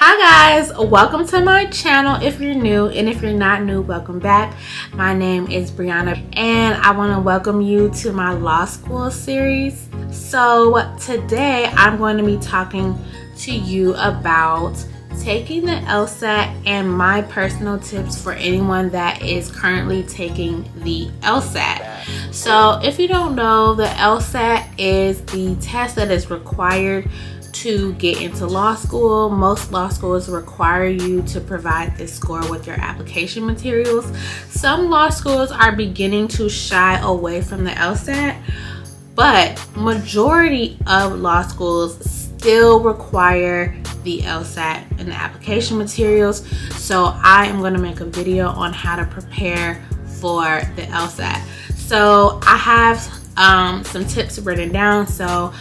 Hi guys, welcome to my channel if you're new, and if you're not new, welcome back. My name is Brianna and I want to welcome you to my law school series. So today I'm going to be talking to you about taking the Lsat and my personal tips for anyone that is currently taking the Lsat. So if you don't know, the Lsat is the test that is required to get into law school. Most law schools require you to provide this score with your application materials. Some law schools are beginning to shy away from the Lsat, but majority of law schools still require the Lsat and the application materials. So I am going to make a video on how to prepare for the Lsat. So I have some tips written down. So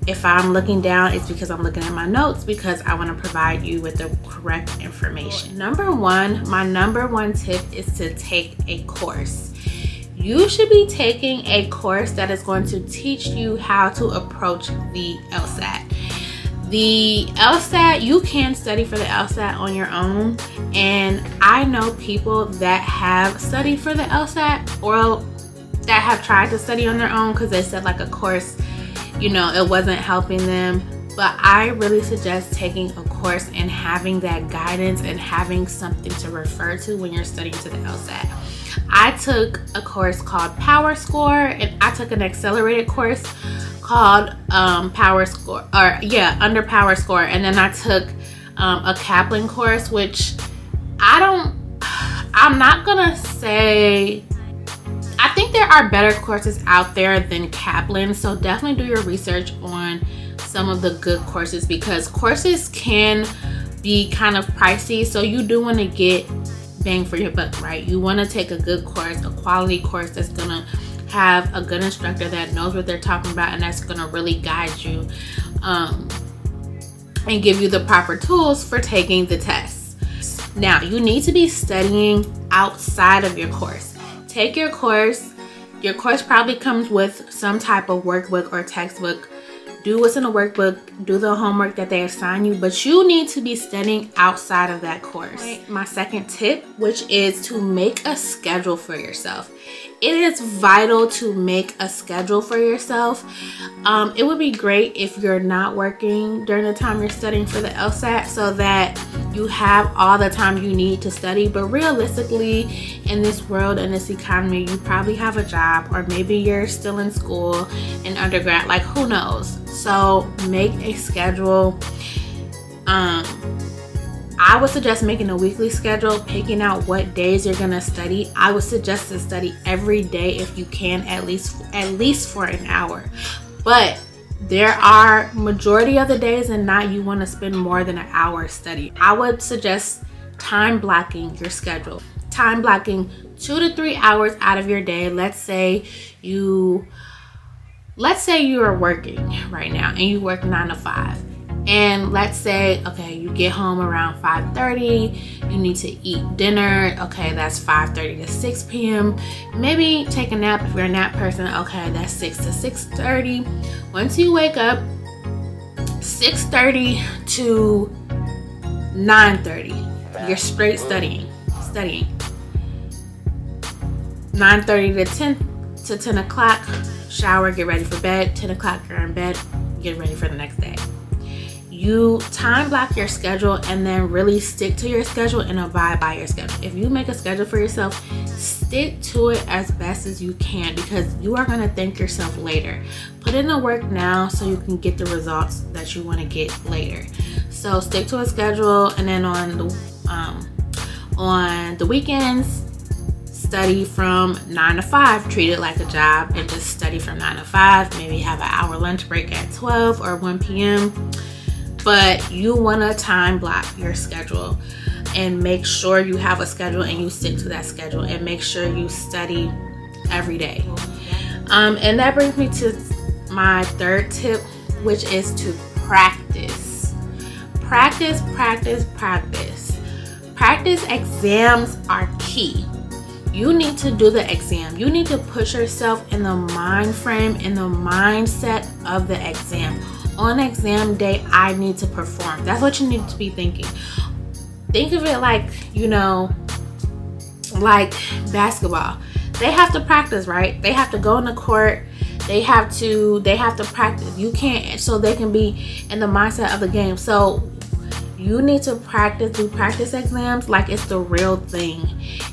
if I'm looking down, it's because I'm looking at my notes, because I want to provide you with the correct information. My number one tip is to take a course. You should be taking a course that is going to teach you how to approach the Lsat. The Lsat, you can study for the Lsat on your own, and I know people that have studied for the Lsat or that have tried to study on their own because they said like a course, you know, it wasn't helping them. But I really suggest taking a course and having that guidance and having something to refer to when you're studying to the Lsat. I took a course called Power Score, and I took an accelerated course called Under Power Score, and then I took a Kaplan course, which I'm not gonna say, I think there are better courses out there than Kaplan, so definitely do your research on some of the good courses, because courses can be kind of pricey, so you do want to get bang for your buck, right? You want to take a good course, a quality course that's gonna have a good instructor that knows what they're talking about and that's gonna really guide you and give you the proper tools for taking the tests. Now, you need to be studying outside of your course. Take your course. Your course probably comes with some type of workbook or textbook. Do what's in the workbook, do the homework that they assign you, but you need to be studying outside of that course. My second tip, which is to make a schedule for yourself. It is vital to make a schedule for yourself. It would be great if you're not working during the time you're studying for the Lsat, so that you have all the time you need to study. But realistically, in this world, in this economy, you probably have a job, or maybe you're still in school in undergrad, like who knows. So make a schedule. I would suggest making a weekly schedule, picking out what days you're gonna study. I would suggest to study every day if you can, at least for an hour. But there are majority of the days and not you want to spend more than an hour studying. I would suggest time blocking your schedule. Time blocking 2 to 3 hours out of your day. Let's say you are working right now and you work 9 to 5. And let's say, okay, you get home around 5:30, you need to eat dinner, okay, that's 5:30 to 6 p.m. Maybe take a nap if you're a nap person, okay, that's 6 to 6:30. Once you wake up, 6:30 to 9:30, you're straight studying. 9:30 to 10 o'clock, shower, get ready for bed. 10 o'clock, you're in bed, get ready for the next day. You time block your schedule and then really stick to your schedule and abide by your schedule. If you make a schedule for yourself, stick to it as best as you can, because you are going to thank yourself later. Put in the work now so you can get the results that you want to get later. So stick to a schedule, and then on the weekends, study from 9 to 5. Treat it like a job and just study from 9 to 5. Maybe have an hour lunch break at 12 or 1 p.m. But you want to time block your schedule and make sure you have a schedule and you stick to that schedule, and make sure you study every day. And that brings me to my third tip, which is to practice. Practice. Exams are key. You need to do the exam. You need to put yourself in the mind frame, in the mindset of the exam. on exam day, I need to perform. That's what you need to be thinking. Think of it like, you know, like basketball. They have to practice, right? They have to go in the court. They have to practice. You can't, so they can be in the mindset of the game. So you need to practice, do practice exams like it's the real thing.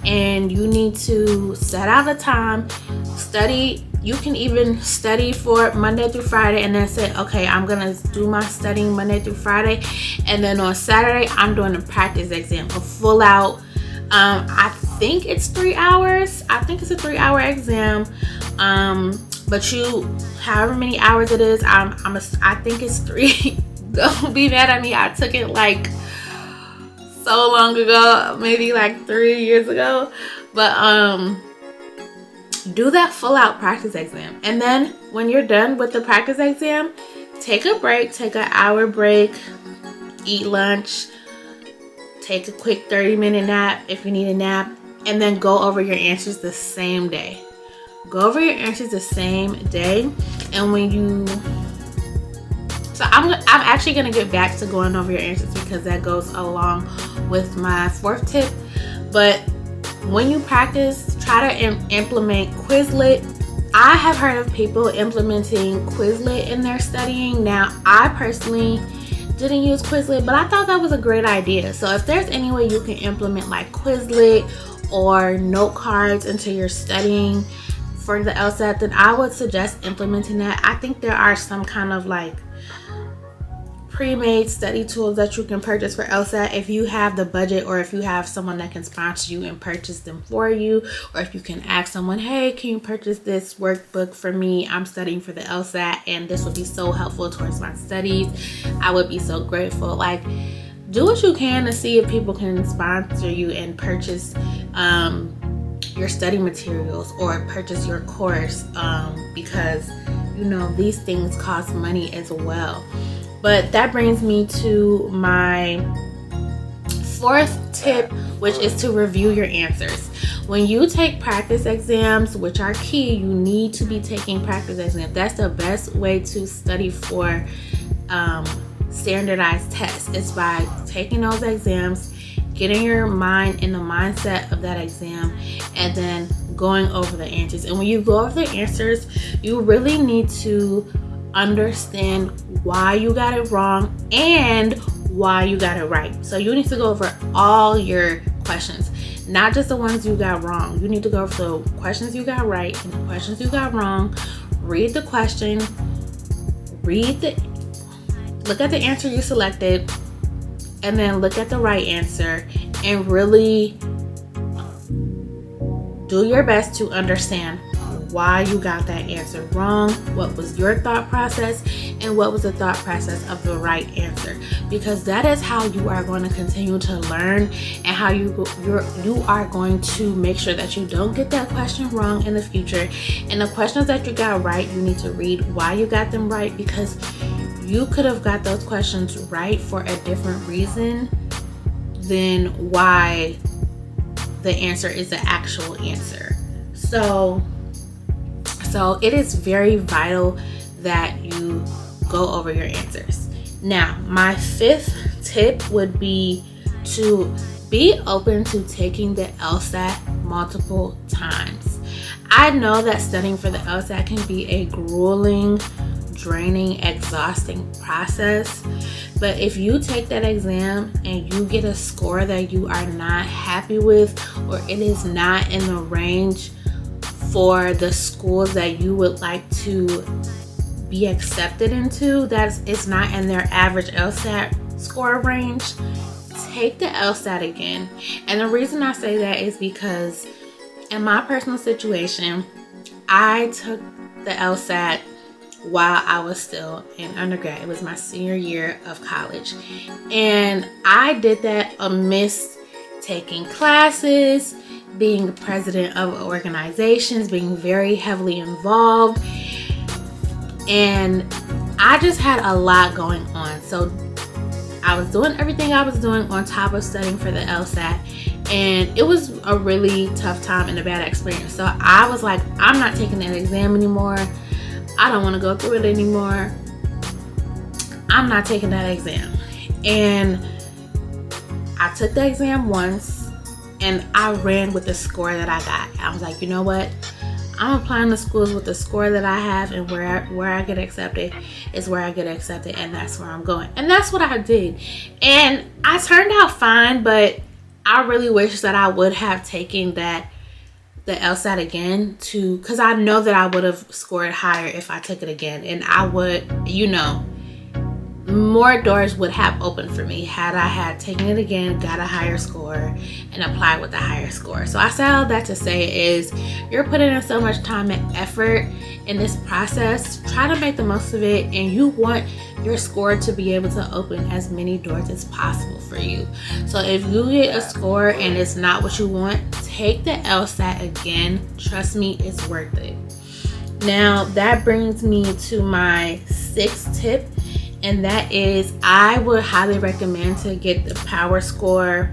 And you need to set out a time, study. You can even study for Monday through Friday and then say, okay, I'm gonna do my studying Monday through Friday, and then on Saturday I'm doing a practice exam, a full out, I think it's 3 hours. I think it's a 3-hour exam. But you, however many hours it is, I think it's 3. Don't be mad at me. I took it like so long ago, maybe like 3 years ago. But do that full out practice exam. And then when you're done with the practice exam, take a break, take an hour break, eat lunch, take a quick 30-minute nap if you need a nap, and then go over your answers the same day. Go over your answers the same day. And when you, so I'm actually going to get back to going over your answers because that goes along with my 4th tip. But when you practice, try to implement Quizlet. I have heard of people implementing Quizlet in their studying. Now, I personally didn't use Quizlet, but I thought that was a great idea. So if there's any way you can implement like Quizlet or note cards into your studying for the LSAT, then I would suggest implementing that. I think there are some kind of like pre-made study tools that you can purchase for LSAT if you have the budget, or if you have someone that can sponsor you and purchase them for you, or if you can ask someone, hey, can you purchase this workbook for me? I'm studying for the LSAT and this would be so helpful towards my studies. I would be so grateful. Like, do what you can to see if people can sponsor you and purchase your study materials or purchase your course, because you know these things cost money as well. But that brings me to my 4th tip, which is to review your answers. When you take practice exams, which are key, you need to be taking practice exams. That's the best way to study for standardized tests. It's by taking those exams, getting your mind in the mindset of that exam, and then going over the answers. And when you go over the answers, you really need to understand why you got it wrong and why you got it right. So you need to go over all your questions, not just the ones you got wrong. You need to go over the questions you got right and the questions you got wrong. Read the question, look at the answer you selected, and then look at the right answer and really do your best to understand why you got that answer wrong, what was your thought process, and what was the thought process of the right answer. Because that is how you are going to continue to learn, and how you are going to make sure that you don't get that question wrong in the future. And the questions that you got right, you need to read why you got them right, because you could have got those questions right for a different reason than why the answer is the actual answer. So it is very vital that you go over your answers. Now, my 5th tip would be to be open to taking the LSAT multiple times. I know that studying for the LSAT can be a grueling, draining, exhausting process, but if you take that exam and you get a score that you are not happy with, or it is not in the range for the schools that you would like to be accepted into, it's not in their average LSAT score range, take the LSAT again. And the reason I say that is because in my personal situation, I took the LSAT while I was still in undergrad. It was my senior year of college, and I did that amidst taking classes, being the president of organizations, being very heavily involved, and I just had a lot going on. So I was doing everything I was doing on top of studying for the LSAT, and it was a really tough time and a bad experience. So I was like, I'm not taking that exam anymore. I don't want to go through it anymore. I'm not taking that exam. And I took the exam once and I ran with the score that I got. I was like, you know what? I'm applying to schools with the score that I have, and where I get accepted is where I get accepted, and that's where I'm going. And that's what I did. And I turned out fine, but I really wish that I would have taken the Lsat again because I know that I would have scored higher if I took it again. And I would, more doors would have opened for me had I had taken it again, got a higher score, and applied with a higher score. So I say all that to say is you're putting in so much time and effort in this process. Try to make the most of it, and you want your score to be able to open as many doors as possible for you. So if you get a score and it's not what you want, take the Lsat again. Trust me, it's worth it. Now that brings me to my 6th tip, and that is I would highly recommend to get the Power Score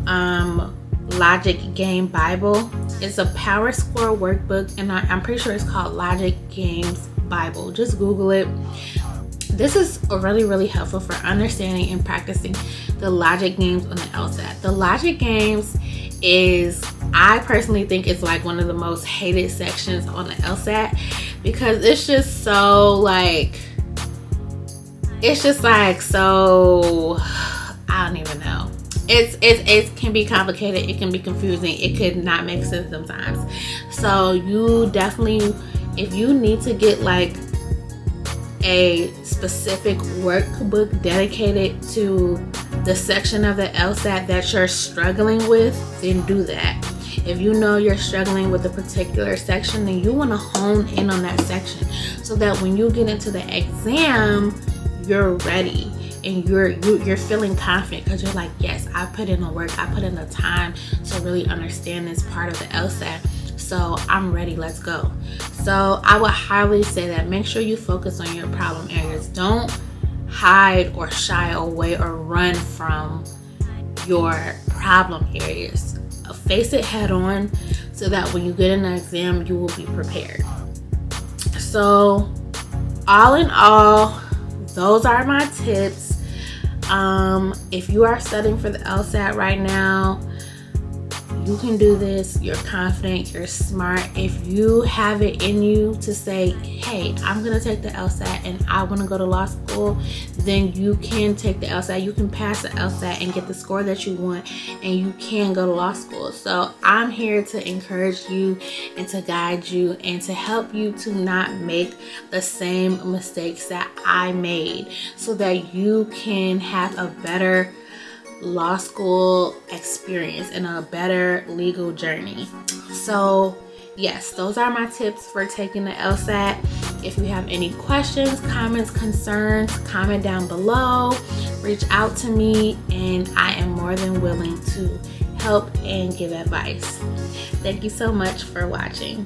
Logic Game Bible. It's a Power Score workbook, and I'm pretty sure it's called Logic Games Bible. Just Google it. This is really helpful for understanding and practicing the logic games on the Lsat. The logic games is, I personally think, it's like one of the most hated sections on the Lsat because it's just so so, I don't even know. It can be complicated. It can be confusing. It could not make sense sometimes. So you definitely, if you need to get like a specific workbook dedicated to the section of the Lsat that you're struggling with, then do that. If you know you're struggling with a particular section, then you want to hone in on that section so that when you get into the exam, you're ready and you're feeling confident because you're like, yes, I put in the work, I put in the time to really understand this part of the Lsat, so I'm ready, let's go. So I would highly say that make sure you focus on your problem areas. Don't hide or shy away or run from your problem areas. Face it head on so that when you get in the exam, you will be prepared. So all in all, those are my tips. If you are studying for the LSAT right now, you can do this. You're confident, you're smart. If you have it in you to say, hey, I'm gonna take the LSAT and I want to go to law school, then you can take the LSAT. You can pass the LSAT and get the score that you want, and you can go to law school. So I'm here to encourage you and to guide you and to help you to not make the same mistakes that I made, so that you can have a better law school experience and a better legal journey. So yes, those are my tips for taking the LSAT. If you have any questions, comments, concerns, comment down below. Reach out to me and I am more than willing to help and give advice. Thank you so much for watching.